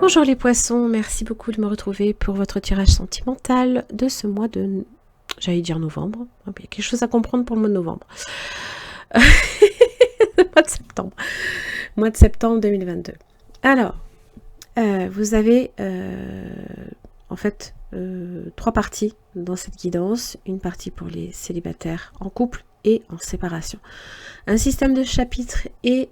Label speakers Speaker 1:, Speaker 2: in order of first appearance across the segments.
Speaker 1: Bonjour les poissons, merci beaucoup de me retrouver pour votre tirage sentimental de ce mois de... J'allais dire novembre, il y a quelque chose à comprendre pour le mois de novembre. Le mois de septembre. Mois de septembre 2022. Alors, vous avez en fait 3 parties dans cette guidance. Une partie pour les célibataires en couple et en séparation. Un système de chapitres est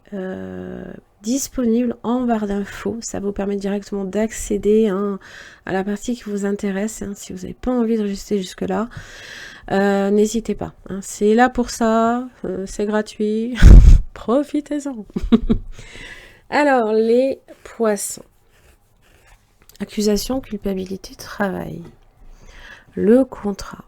Speaker 1: disponible en barre d'infos. Ça vous permet directement d'accéder à la partie qui vous intéresse. Si vous n'avez pas envie de rester jusque-là, n'hésitez pas. C'est là pour ça. C'est gratuit. Profitez-en. Alors, les poissons. Accusation, culpabilité, travail. Le contrat.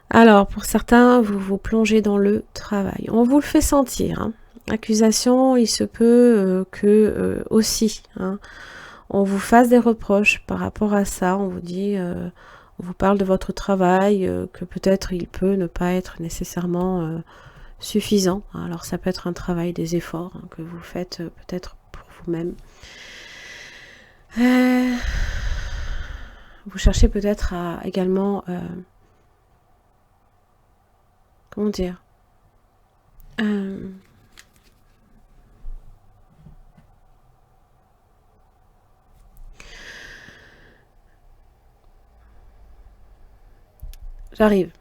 Speaker 1: Alors, pour certains, vous vous plongez dans le travail. On vous le fait sentir. Accusation, il se peut que aussi, on vous fasse des reproches par rapport à ça. On vous dit, on vous parle de votre travail, que peut-être il peut ne pas être nécessairement suffisant. Alors, ça peut être un travail, des efforts que vous faites peut-être pour vous-même. Vous cherchez peut-être à également... comment dire, j'arrive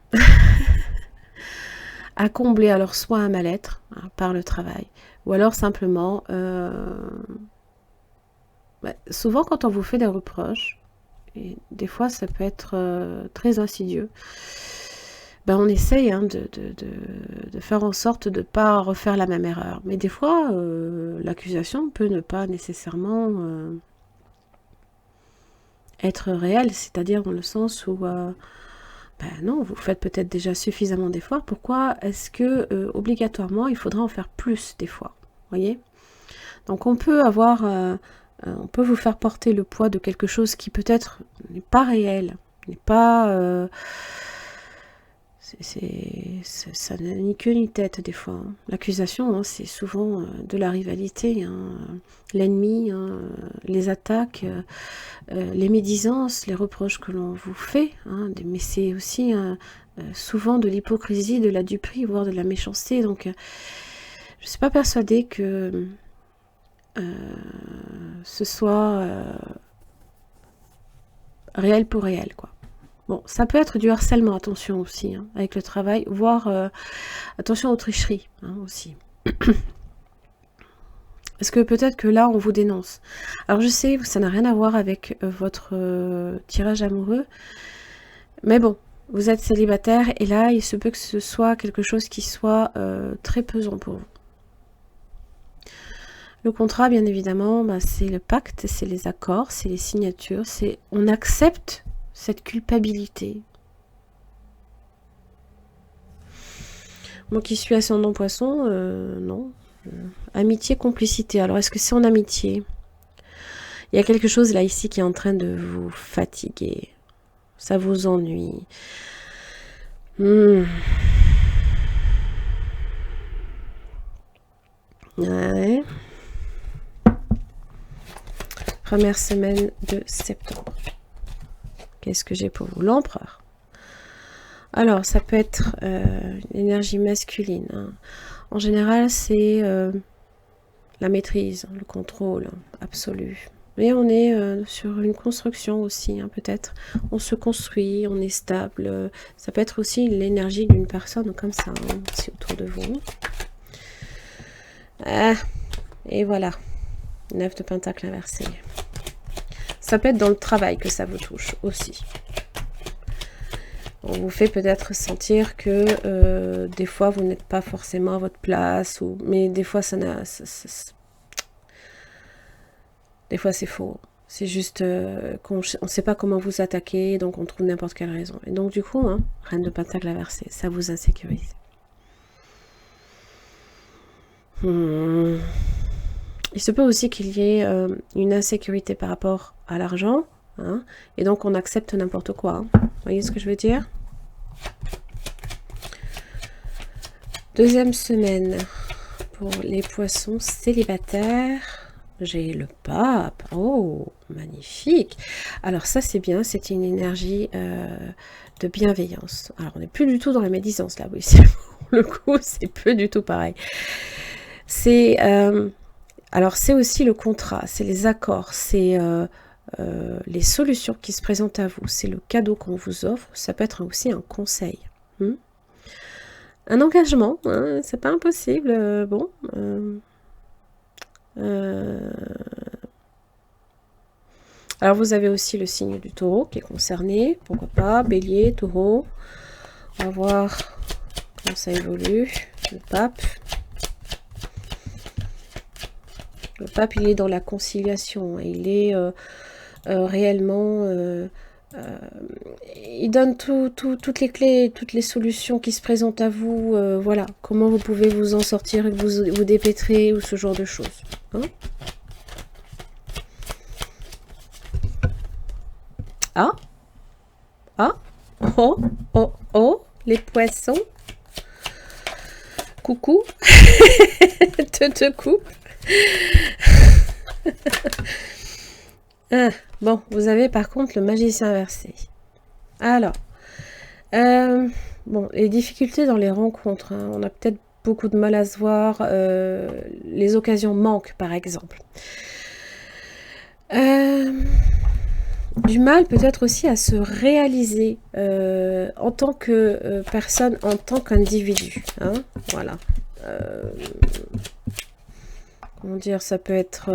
Speaker 1: à combler alors soit un mal-être par le travail, ou alors simplement, souvent quand on vous fait des reproches, et des fois ça peut être très insidieux, on essaye de faire en sorte de ne pas refaire la même erreur. Mais des fois, l'accusation peut ne pas nécessairement être réelle, c'est-à-dire dans le sens où, non, vous faites peut-être déjà suffisamment d'efforts. Pourquoi est-ce que, obligatoirement, il faudra en faire plus d'efforts? Voyez? Donc on peut avoir, on peut vous faire porter le poids de quelque chose qui peut-être n'est pas réel, n'est pas... ça n'a ni queue ni tête des fois. L'accusation, c'est souvent de la rivalité, l'ennemi, les attaques, les médisances, les reproches que l'on vous fait, mais c'est aussi souvent de l'hypocrisie, de la duperie, voire de la méchanceté. Donc, je ne suis pas persuadée que ce soit réel pour réel, quoi. Bon, ça peut être du harcèlement, attention aussi, avec le travail, voire attention aux tricheries aussi. Parce que peut-être que là, on vous dénonce. Alors je sais, ça n'a rien à voir avec votre tirage amoureux, mais bon, vous êtes célibataire, et là, il se peut que ce soit quelque chose qui soit très pesant pour vous. Le contrat, bien évidemment, c'est le pacte, c'est les accords, c'est les signatures, c'est on accepte cette culpabilité. Moi qui suis ascendant poisson, non. Amitié, complicité. Alors, est-ce que c'est en amitié? Il y a quelque chose là, ici, qui est en train de vous fatiguer. Ça vous ennuie. Ouais. Première semaine de septembre. Qu'est-ce que j'ai pour vous? L'empereur. Alors, ça peut être l'énergie masculine. En général, c'est la maîtrise, le contrôle absolu. Mais on est sur une construction aussi, peut-être. On se construit, on est stable. Ça peut être aussi l'énergie d'une personne comme ça, aussi autour de vous. Et voilà. 9 de pentacle inversé. Ça peut être dans le travail que ça vous touche aussi. On vous fait peut-être sentir que des fois vous n'êtes pas forcément à votre place, mais des fois des fois c'est faux. C'est juste qu'on ne sait pas comment vous attaquer, donc on trouve n'importe quelle raison. Et donc du coup, reine de pentacle inversé, ça vous insécurise. Il se peut aussi qu'il y ait une insécurité par rapport à l'argent, et donc on accepte n'importe quoi. Vous voyez ce que je veux dire? Deuxième semaine pour les poissons célibataires j'ai le pape. Oh, magnifique. Alors ça, c'est bien, c'est une énergie de bienveillance. Alors, on n'est plus du tout dans la médisance, là, oui. Pour le coup, c'est plus du tout pareil. C'est... alors, c'est aussi le contrat, c'est les accords, c'est les solutions qui se présentent à vous. C'est le cadeau qu'on vous offre. Ça peut être aussi un conseil. Un engagement, hein, c'est pas impossible. Bon... alors vous avez aussi le signe du taureau qui est concerné, pourquoi pas, bélier, taureau. On va voir comment ça évolue. Le pape. Le pape, il est dans la conciliation, il est réellement... il donne toutes les clés, toutes les solutions qui se présentent à vous, voilà, comment vous pouvez vous en sortir, vous dépêtrer, ou ce genre de choses. Hein? Ah, ah, oh, oh, oh, les poissons. Coucou, te coupe. Ah, bon, vous avez par contre le magicien inversé. Alors, bon, les difficultés dans les rencontres, hein, on a peut-être beaucoup de mal à se voir, les occasions manquent par exemple. Du mal peut-être aussi à se réaliser en tant que personne, en tant qu'individu. Hein, voilà. Comment dire, ça peut être...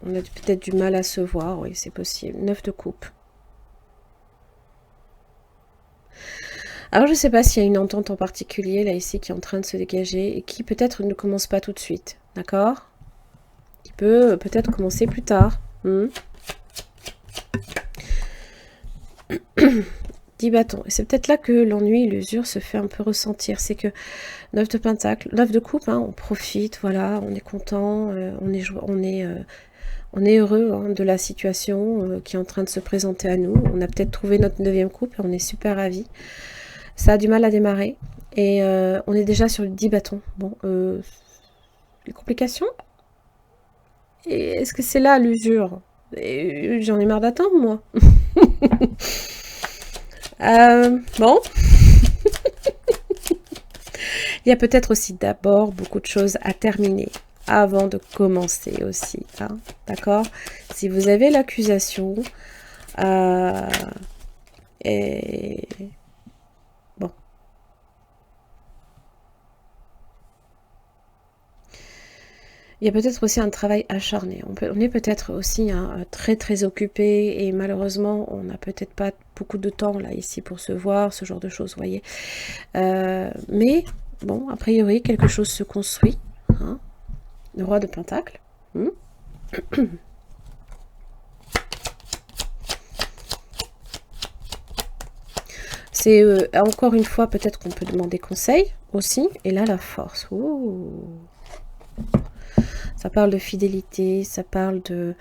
Speaker 1: on a peut-être du mal à se voir, oui, c'est possible. 9 de coupe. Alors, je ne sais pas s'il y a une entente en particulier, là, ici, qui est en train de se dégager, et qui peut-être ne commence pas tout de suite, d'accord? Qui peut peut-être commencer plus tard. 10 bâtons. Et c'est peut-être là que l'ennui, l'usure se fait un peu ressentir. C'est que 9 de pentacle, 9 de coupe, hein, on profite, voilà, on est content, on est heureux hein, de la situation qui est en train de se présenter à nous. On a peut-être trouvé notre 9e coupe et on est super ravis. Ça a du mal à démarrer. Et on est déjà sur le 10 bâtons. Bon, les complications? Et est-ce que c'est là l'usure? J'en ai marre d'attendre, moi. Bon. Il y a peut-être aussi d'abord beaucoup de choses à terminer avant de commencer aussi. Hein, d'accord? Si vous avez l'accusation, et bon. Il y a peut-être aussi un travail acharné. On est peut-être aussi hein, très très occupé et malheureusement on n'a peut-être pas beaucoup de temps là ici pour se voir, ce genre de choses, vous voyez. Mais bon, a priori quelque chose se construit. Hein, le roi de Pentacle. C'est encore une fois peut-être qu'on peut demander conseil aussi. Et là la force. Ouh. Ça parle de fidélité, ça parle de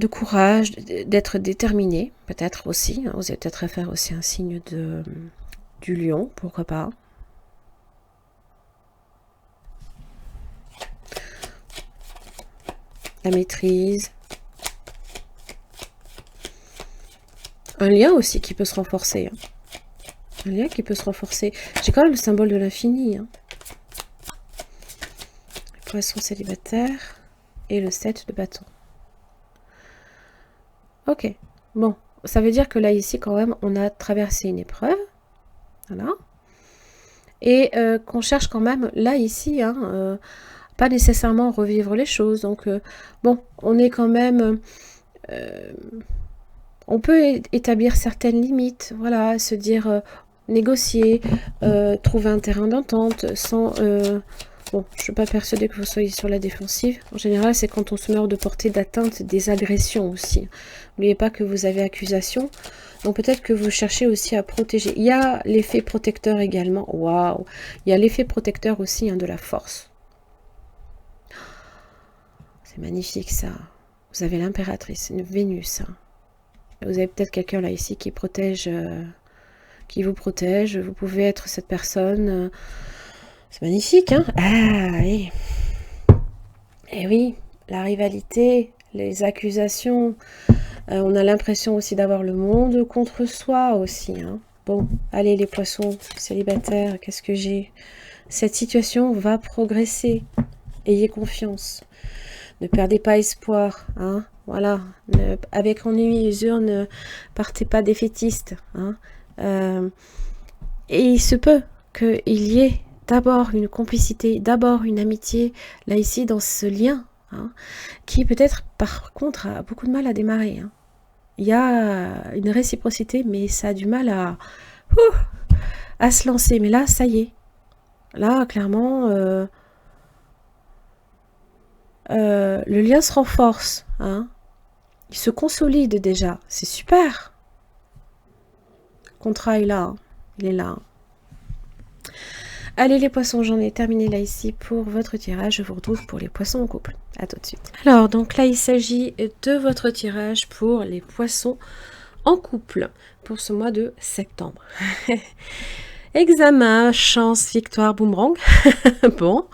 Speaker 1: courage, d'être déterminé, peut-être aussi. Hein, vous avez peut-être à faire aussi un signe du lion, pourquoi pas. La maîtrise. Un lien aussi qui peut se renforcer. Hein. Un lien qui peut se renforcer. J'ai quand même le symbole de l'infini. Hein. Poisson célibataire et le 7 de bâton. Ok, bon, ça veut dire que là ici quand même on a traversé une épreuve, voilà, et qu'on cherche quand même là ici, hein, pas nécessairement revivre les choses, donc bon, on est quand même, on peut établir certaines limites, voilà, se dire négocier, trouver un terrain d'entente sans... bon, je ne suis pas persuadée que vous soyez sur la défensive. En général, c'est quand on se meurt de portée d'atteinte des agressions aussi. N'oubliez pas que vous avez accusation. Donc peut-être que vous cherchez aussi à protéger. Il y a l'effet protecteur également. Waouh! Il y a l'effet protecteur aussi hein, de la force. C'est magnifique ça. Vous avez l'impératrice, une Vénus. Hein. Vous avez peut-être quelqu'un là ici qui protège qui vous protège. Vous pouvez être cette personne. C'est magnifique, hein? Ah oui. Et oui, la rivalité, les accusations. On a l'impression aussi d'avoir le monde contre soi aussi, hein. Bon, allez les poissons célibataires, qu'est-ce que j'ai? Cette situation va progresser. Ayez confiance. Ne perdez pas espoir, hein. Voilà. Avec ennui et usure, ne partez pas défaitiste, hein. Et il se peut qu'il y ait d'abord une complicité, d'abord une amitié, là ici, dans ce lien, hein, qui peut-être, par contre, a beaucoup de mal à démarrer, hein. Il y a une réciprocité, mais ça a du mal à se lancer. Mais là, ça y est. Là, clairement, le lien se renforce, hein. Il se consolide déjà. C'est super. Le contrat est là, hein. Il est là, hein. Allez les poissons, j'en ai terminé là ici pour votre tirage. Je vous retrouve pour les poissons en couple. À tout de suite. Alors, donc là, il s'agit de votre tirage pour les poissons en couple pour ce mois de septembre. Examen, chance, victoire, boomerang. Bon.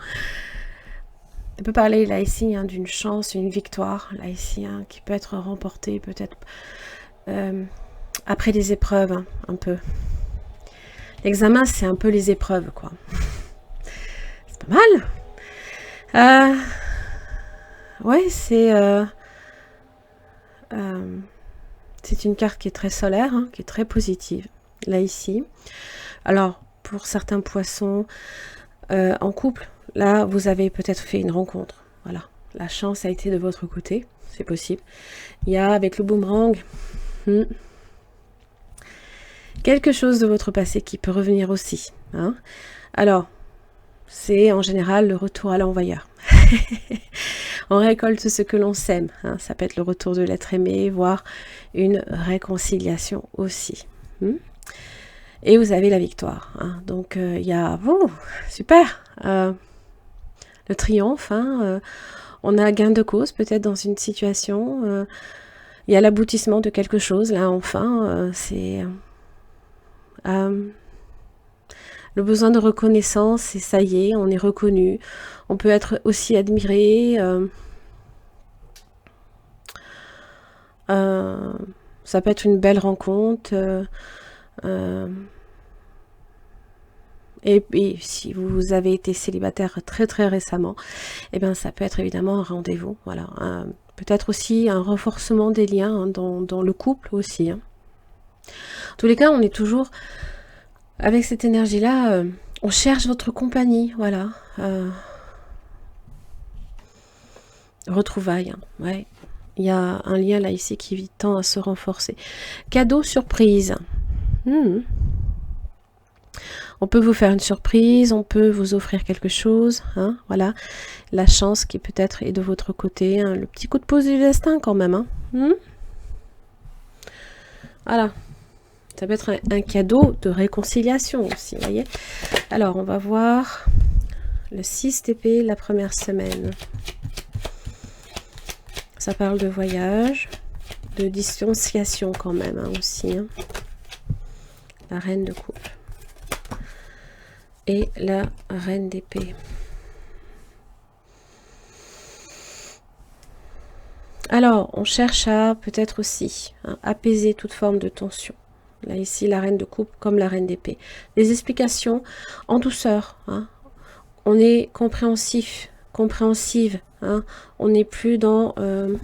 Speaker 1: On peut parler là ici, hein, d'une chance, une victoire, là ici, hein, qui peut être remportée peut-être après des épreuves, hein, un peu. L'examen, c'est un peu les épreuves, quoi. C'est pas mal. Ouais, c'est une carte qui est très solaire, hein, qui est très positive, là ici. Alors, pour certains poissons en couple, là, vous avez peut-être fait une rencontre. Voilà, la chance a été de votre côté, c'est possible. Il y a, avec le boomerang, quelque chose de votre passé qui peut revenir aussi, hein. Alors, c'est en général le retour à l'envoyeur. On récolte ce que l'on sème, hein. Ça peut être le retour de l'être aimé, voire une réconciliation aussi. Et vous avez la victoire, hein. Donc, il y a... Oh, super, le triomphe, hein. On a gain de cause peut-être dans une situation. Il y a l'aboutissement de quelque chose, là, enfin. C'est... le besoin de reconnaissance, et ça y est, on est reconnu. On peut être aussi admiré. Ça peut être une belle rencontre. Et si vous avez été célibataire très très récemment, eh bien ça peut être évidemment un rendez-vous. Voilà. Peut-être aussi un renforcement des liens, hein, dans le couple aussi, hein. En tous les cas, on est toujours avec cette énergie-là. On cherche votre compagnie, voilà. Retrouvailles, hein, ouais. Il y a un lien là ici qui tend à se renforcer. Cadeau surprise. On peut vous faire une surprise, on peut vous offrir quelque chose, hein, voilà. La chance qui peut-être est de votre côté, hein, le petit coup de pouce du destin quand même, hein. Voilà. Ça peut être un cadeau de réconciliation aussi, vous voyez. Alors, on va voir le 6 d'épée, la première semaine. Ça parle de voyage, de distanciation quand même, hein, aussi, hein. La reine de coupe. Et la reine d'épée. Alors, on cherche à peut-être aussi, hein, apaiser toute forme de tension. Là, ici, la reine de coupe comme la reine d'épée. Des explications en douceur, hein. On est compréhensif, compréhensive, hein. On n'est plus dans le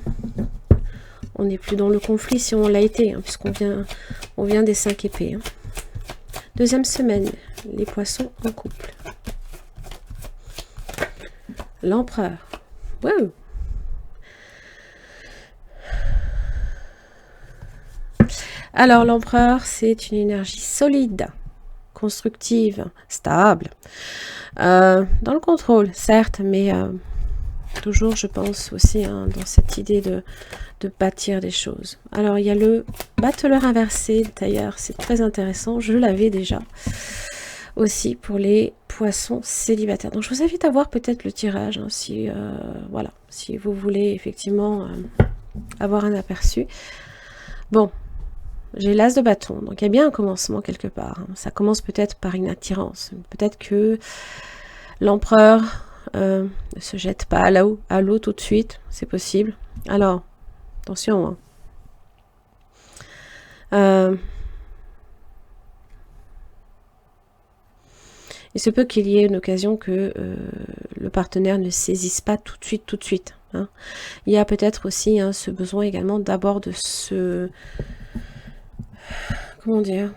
Speaker 1: conflit si on l'a été, hein, puisqu'on vient des 5 épées, hein. Deuxième semaine, les poissons en couple. L'empereur. Wow. Alors, l'empereur, c'est une énergie solide, constructive, stable. Dans le contrôle, certes, mais toujours, je pense aussi, hein, dans cette idée de bâtir des choses. Alors, il y a le battleur inversé, d'ailleurs, c'est très intéressant. Je l'avais déjà aussi pour les poissons célibataires. Donc, je vous invite à voir peut-être le tirage, hein, si, voilà, si vous voulez effectivement avoir un aperçu. Bon. j'ai l'as de bâton. Donc il y a bien un commencement quelque part. Hein. Ça commence peut-être par une attirance. Peut-être que l'empereur ne se jette pas à l'eau tout de suite. C'est possible. Alors, attention. Hein. Il se peut qu'il y ait une occasion que le partenaire ne saisisse pas tout de suite. Hein. Il y a peut-être aussi hein, ce besoin également d'abord de se... Comment dire,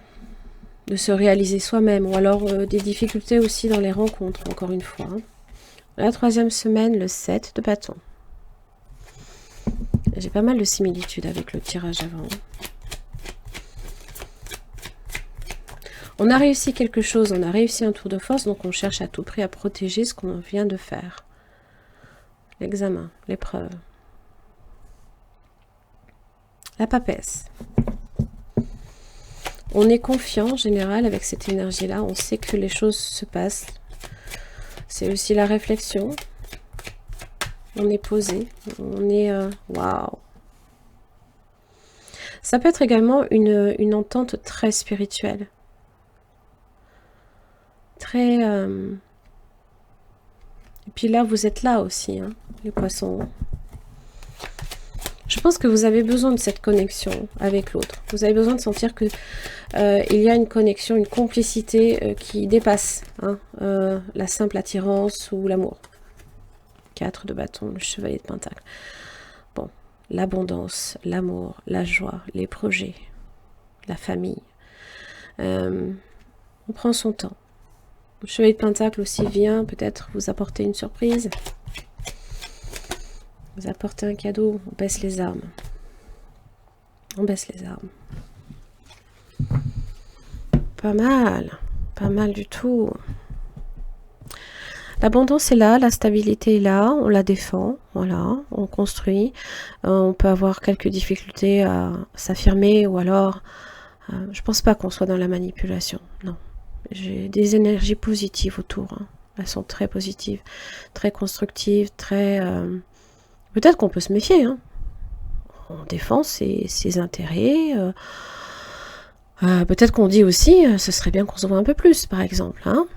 Speaker 1: de se réaliser soi-même, ou alors des difficultés aussi dans les rencontres, encore une fois. Hein. La troisième semaine, le 7 de bâton. J'ai pas mal de similitudes avec le tirage avant. On a réussi quelque chose, on a réussi un tour de force, donc on cherche à tout prix à protéger ce qu'on vient de faire. L'examen, l'épreuve. La papesse. On est confiant en général avec cette énergie-là, on sait que les choses se passent. C'est aussi la réflexion. On est posé, on est... waouh. Ça peut être également une entente très spirituelle. Très... Et puis là, vous êtes là aussi, hein, les poissons. Je pense que vous avez besoin de cette connexion avec l'autre. Vous avez besoin de sentir que il y a une connexion, une complicité qui dépasse hein, la simple attirance ou l'amour. 4 de bâton, le chevalier de pentacle. Bon, l'abondance, l'amour, la joie, les projets, la famille. On prend son temps. Le chevalier de pentacle aussi vient peut-être vous apporter une surprise. Vous apportez un cadeau, on baisse les armes. On baisse les armes. Pas mal du tout. L'abondance est là, la stabilité est là, on la défend, voilà, on construit. On peut avoir quelques difficultés à s'affirmer ou alors, je pense pas qu'on soit dans la manipulation, non. J'ai des énergies positives autour, hein. Elles sont très positives, très constructives, très... Peut-être qu'on peut se méfier, hein. On défend ses intérêts. Peut-être qu'on dit aussi, ce serait bien qu'on se voit un peu plus, par exemple, hein.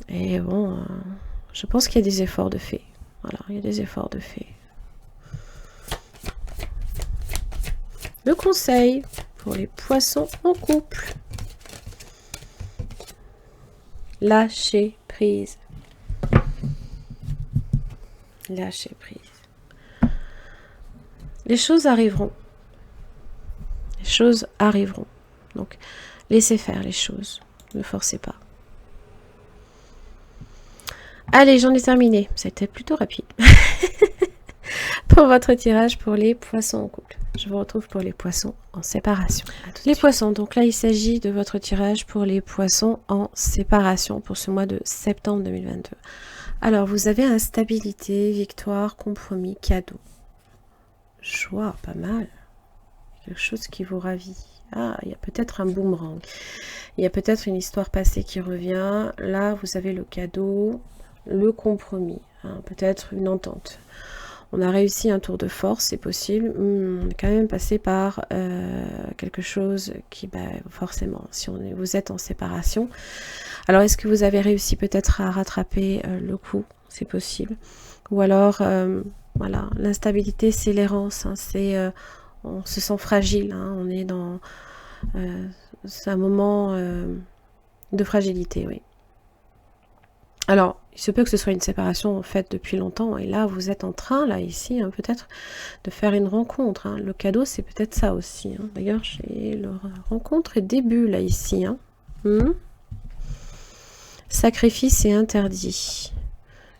Speaker 1: Et bon, je pense qu'il y a des efforts de fait. Voilà, il y a des efforts de fait. Le conseil pour les poissons en couple. Lâcher prise. Lâcher prise. Les choses arriveront. Les choses arriveront. Donc, laissez faire les choses. Ne forcez pas. Allez, j'en ai terminé. C'était plutôt rapide. Pour votre tirage pour les poissons en couple. Je vous retrouve pour les poissons en séparation. Les poissons, donc là il s'agit de votre tirage pour les poissons en séparation pour ce mois de septembre 2022. Alors vous avez instabilité, victoire, compromis, cadeau. Joie, pas mal. Quelque chose qui vous ravit. Ah, il y a peut-être un boomerang. Il y a peut-être une histoire passée qui revient. Là vous avez le cadeau, le compromis, hein, peut-être une entente. On a réussi un tour de force, c'est possible. On est quand même passé par quelque chose qui, forcément, si vous êtes en séparation. Alors, est-ce que vous avez réussi peut-être à rattraper le coup? C'est possible. Ou alors, voilà, l'instabilité, c'est l'errance. Hein, on se sent fragile. Hein, on est dans... c'est un moment de fragilité, oui. Alors, il se peut que ce soit une séparation faite depuis longtemps, et là, vous êtes en train, là, ici, hein, peut-être, de faire une rencontre. Hein. Le cadeau, c'est peut-être ça aussi. Hein. D'ailleurs, j'ai le rencontre et début, là, ici. Hein. Sacrifice et interdit.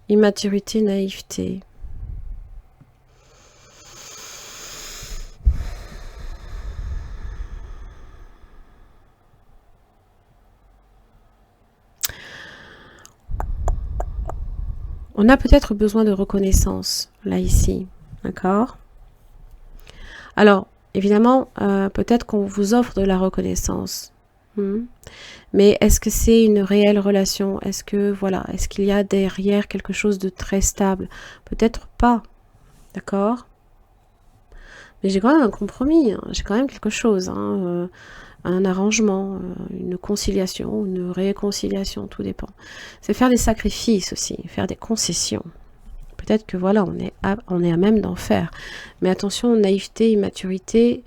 Speaker 1: Immaturité, naïveté. On a peut-être besoin de reconnaissance, là, ici. D'accord? Alors, évidemment, peut-être qu'on vous offre de la reconnaissance. Mais est-ce que c'est une réelle relation? Est-ce que, voilà, est-ce qu'il y a derrière quelque chose de très stable? Peut-être pas. D'accord? Mais j'ai quand même un compromis, hein. J'ai quand même quelque chose, hein, un arrangement, une conciliation, une réconciliation, tout dépend. C'est faire des sacrifices aussi, faire des concessions. Peut-être que voilà, on est à même d'en faire. Mais attention, naïveté, immaturité,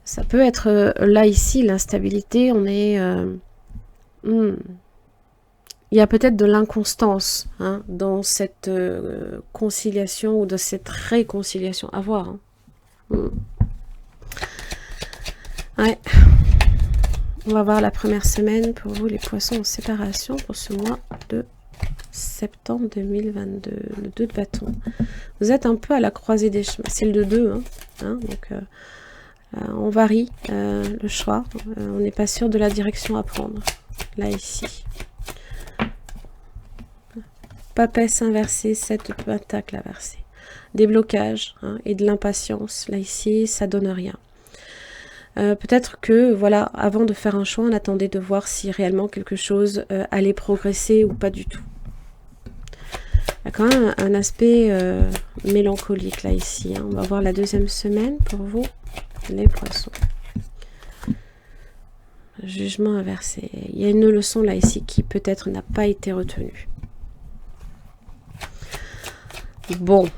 Speaker 1: ça peut être là ici, l'instabilité, on est... il y a peut-être de l'inconstance, hein, dans cette conciliation ou dans cette réconciliation. À voir. Hein. Ouais. On va voir la première semaine pour vous, les poissons en séparation, pour ce mois de septembre 2022. Le 2 de bâton. Vous êtes un peu à la croisée des chemins. C'est le 2, hein, donc on varie le choix. On n'est pas sûr de la direction à prendre. Là, ici. Papesse inversée, 7 de pentacle inversé. Des blocages, hein, et de l'impatience. Là, ici, ça donne rien. Peut-être que, voilà, avant de faire un choix, on attendait de voir si réellement quelque chose allait progresser ou pas du tout. Il y a quand même un aspect mélancolique, là, ici. Hein. On va voir la deuxième semaine pour vous, les poissons. Jugement inversé. Il y a une leçon, là, ici, qui peut-être n'a pas été retenue. Bon.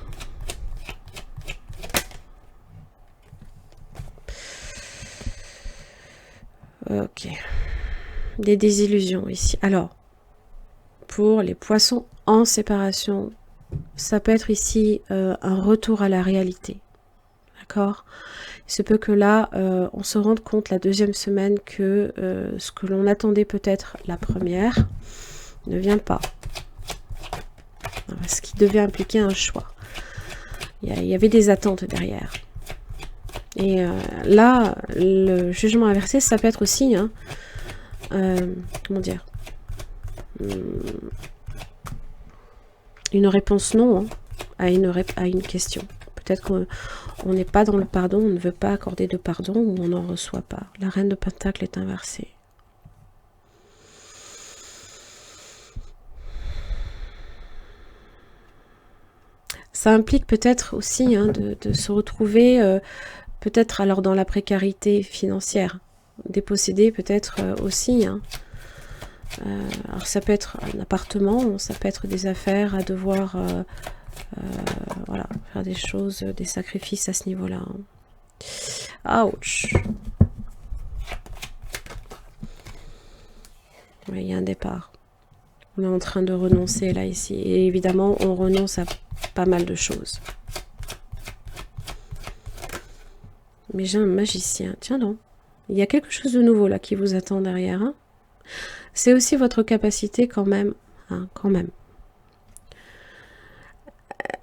Speaker 1: Ok. Des désillusions ici. Alors, pour les poissons en séparation, ça peut être ici un retour à la réalité. D'accord ? Il se peut que là, on se rende compte la deuxième semaine que ce que l'on attendait peut-être la première ne vient pas. Ce qui devait impliquer un choix. Il y avait des attentes derrière. Et là, le jugement inversé, ça peut être aussi, hein, comment dire, une réponse non, hein, à une question. Peut-être qu'on n'est pas dans le pardon, on ne veut pas accorder de pardon ou on n'en reçoit pas. La reine de Pentacle est inversée. Ça implique peut-être aussi, hein, de se retrouver peut-être alors dans la précarité financière. Déposséder peut-être aussi. Hein. Alors ça peut être un appartement, ça peut être des affaires à devoir voilà, faire des choses, des sacrifices à ce niveau-là. Hein. Ouch. Oui, il y a un départ. On est en train de renoncer là, ici. Et évidemment, on renonce à pas mal de choses. Mais j'ai un magicien. Tiens donc. Il y a quelque chose de nouveau là qui vous attend derrière. Hein. C'est aussi votre capacité quand même, hein,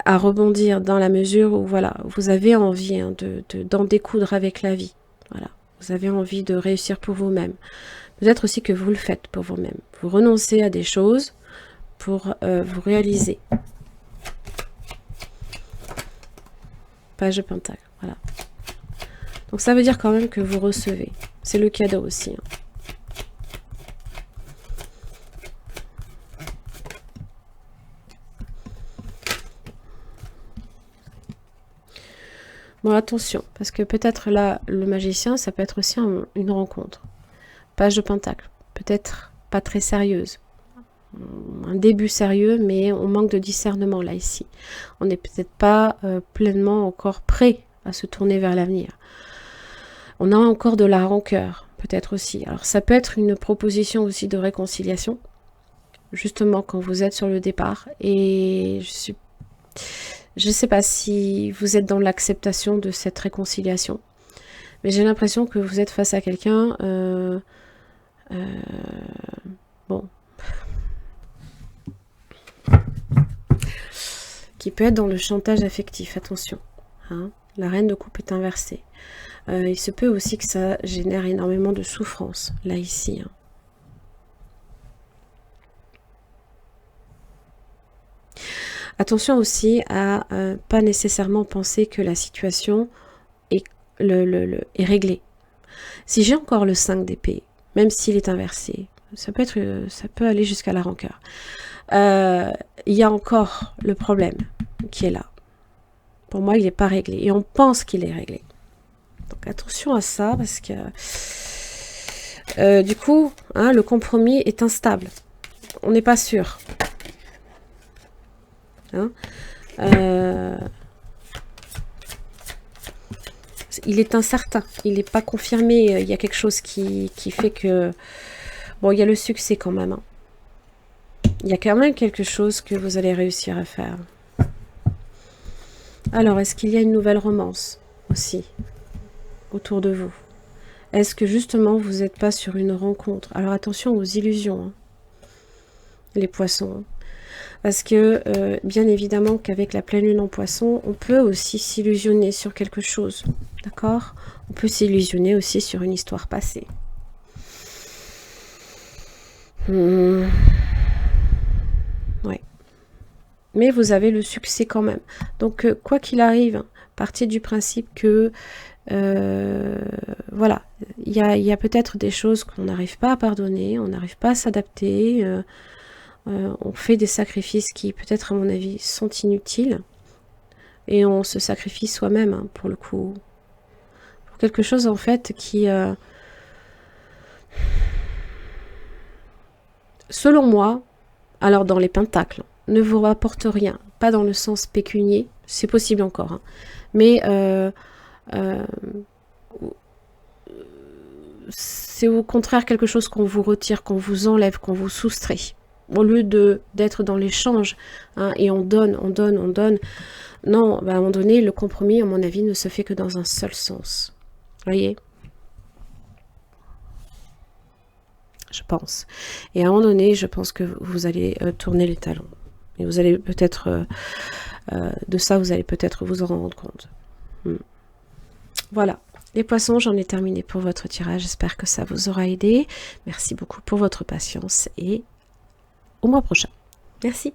Speaker 1: à rebondir dans la mesure où voilà, vous avez envie, hein, d'en découdre avec la vie. Voilà. Vous avez envie de réussir pour vous-même. Peut-être aussi que vous le faites pour vous-même. Vous renoncez à des choses pour vous réaliser. Page de Pentacle, voilà. Donc ça veut dire quand même que vous recevez. C'est le cadeau aussi. Hein. Bon, attention, parce que peut-être là, le magicien, ça peut être aussi une rencontre. Page de Pentacle, peut-être pas très sérieuse. Un début sérieux, mais on manque de discernement là, ici. On n'est peut-être pas pleinement encore prêt à se tourner vers l'avenir. On a encore de la rancœur, peut-être aussi. Alors ça peut être une proposition aussi de réconciliation, justement quand vous êtes sur le départ. Et je ne sais pas si vous êtes dans l'acceptation de cette réconciliation, mais j'ai l'impression que vous êtes face à quelqu'un, bon, qui peut être dans le chantage affectif, attention. Hein, la reine de coupe est inversée. Il se peut aussi que ça génère énormément de souffrance, là, ici. Hein. Attention aussi à pas nécessairement penser que la situation est, est réglée. Si j'ai encore le 5 d'épée, même s'il est inversé, ça peut aller jusqu'à la rancœur. Il y a encore le problème qui est là. Pour moi, il n'est pas réglé. Et on pense qu'il est réglé. Donc attention à ça, parce que du coup, hein, le compromis est instable. On n'est pas sûr. Hein, il est incertain. Il n'est pas confirmé. Il y a quelque chose qui fait que... Bon, il y a le succès quand même. Hein. Il y a quand même quelque chose que vous allez réussir à faire. Alors, est-ce qu'il y a une nouvelle romance aussi autour de vous? Est-ce que justement vous n'êtes pas sur une rencontre? Alors attention aux illusions, hein, les poissons. Parce que bien évidemment qu'avec la pleine lune en poisson, on peut aussi s'illusionner sur quelque chose. D'accord? On peut s'illusionner aussi sur une histoire passée. Ouais. Mais vous avez le succès quand même. Donc quoi qu'il arrive, partez du principe que voilà, il y a peut-être des choses qu'on n'arrive pas à pardonner, on n'arrive pas à s'adapter, on fait des sacrifices qui peut-être à mon avis sont inutiles, et on se sacrifie soi-même hein, pour le coup, pour quelque chose en fait qui, selon moi, alors dans les pentacles, ne vous rapporte rien, pas dans le sens pécunier, c'est possible encore, hein, mais c'est au contraire quelque chose qu'on vous retire, qu'on vous enlève, qu'on vous soustrait. Au lieu d'être dans l'échange, hein, et on donne. Non, bah, à un moment donné, le compromis, à mon avis, ne se fait que dans un seul sens. Vous voyez? Je pense. Et à un moment donné, je pense que vous allez tourner les talons. Et vous allez peut-être... de ça, vous allez peut-être vous en rendre compte. Voilà. Les poissons, j'en ai terminé pour votre tirage. J'espère que ça vous aura aidé. Merci beaucoup pour votre patience et au mois prochain. Merci.